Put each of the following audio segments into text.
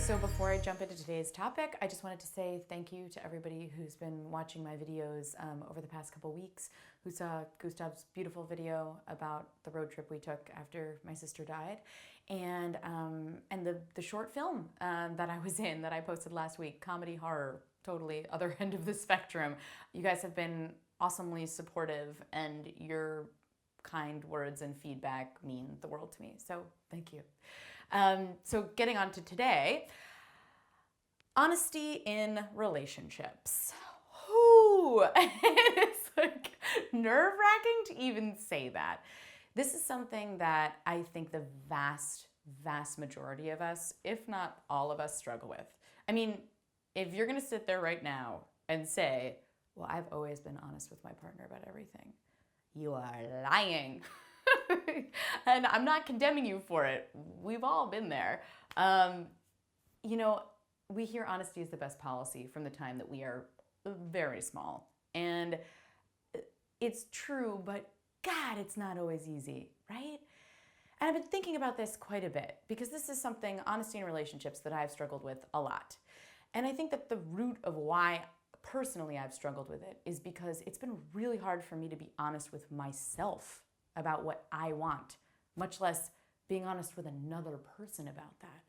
So before I jump into today's topic, I just wanted to say thank you to everybody who's been watching my videos over the past couple weeks, who saw Gustav's beautiful video about the road trip we took after my sister died, and the short film that I was in that I posted last week, comedy horror, totally other end of the spectrum. You guys have been awesomely supportive, and your kind words and feedback mean the world to me. So thank you. So getting on to today, honesty in relationships. Whoo! It's like nerve-wracking to even say that. This is something that I think the vast majority of us, if not all of us, struggle with. I mean, if you're gonna sit there right now and say, well, I've always been honest with my partner about everything, you are lying. And I'm not condemning you for it. We've all been there. You know, we hear honesty is the best policy from the time that we are very small. And it's true, but God, it's not always easy, right? And I've been thinking about this quite a bit because this is something, honesty in relationships, that I've struggled with a lot. And I think that the root of why personally I've struggled with it is because it's been really hard for me to be honest with myself about what I want, much less being honest with another person about that.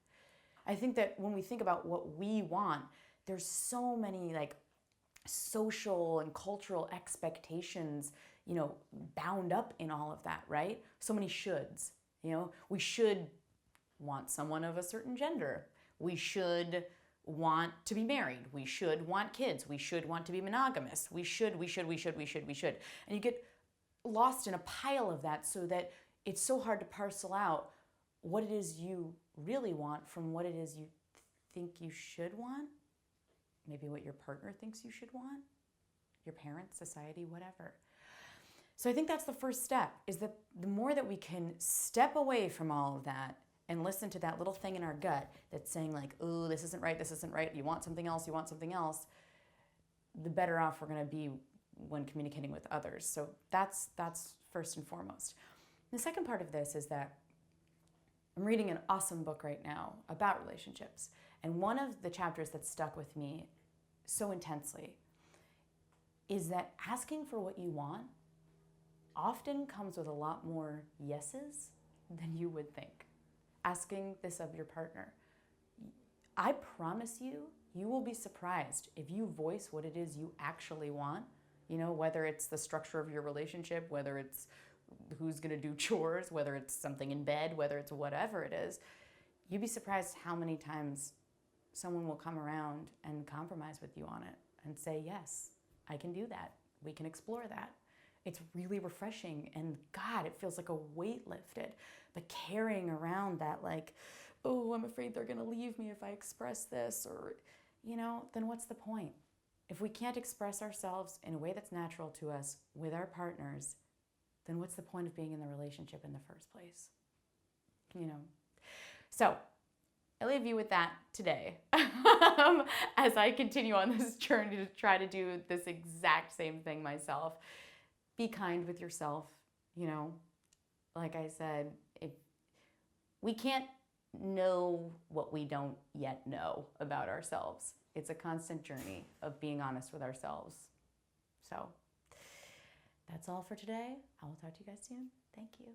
I think that when we think about what we want, there's so many like social and cultural expectations, you know, bound up in all of that, right? So many shoulds. You know, we should want someone of a certain gender. We should want to be married. We should want kids. We should want to be monogamous. We should. And you get lost in a pile of that so that it's so hard to parcel out what it is you really want from what it is you think you should want. Maybe what your partner thinks you should want, your parents, society, whatever. So I think that's the first step, is that the more that we can step away from all of that and listen to that little thing in our gut that's saying like, oh, this isn't right, you want something else, the better off we're gonna be when communicating with others. So that's first and foremost. The second part of this is that I'm reading an awesome book right now about relationships. And one of the chapters that stuck with me so intensely is that asking for what you want often comes with a lot more yeses than you would think. Asking this of your partner. I promise you, you will be surprised if you voice what it is you actually want. You know, whether it's the structure of your relationship, whether it's who's gonna do chores, whether it's something in bed, whether it's whatever it is, you'd be surprised how many times someone will come around and compromise with you on it and say, yes, I can do that. We can explore that. It's really refreshing, and God, it feels like a weight lifted. But carrying around that like, oh, I'm afraid they're gonna leave me if I express this, or, you know, then what's the point? If we can't express ourselves in a way that's natural to us with our partners, then what's the point of being in the relationship in the first place? You know? So I leave you with that today as I continue on this journey to try to do this exact same thing myself. Be kind with yourself, you know? Like I said, we can't know what we don't yet know about ourselves. It's a constant journey of being honest with ourselves. So that's all for today. I will talk to you guys soon. Thank you.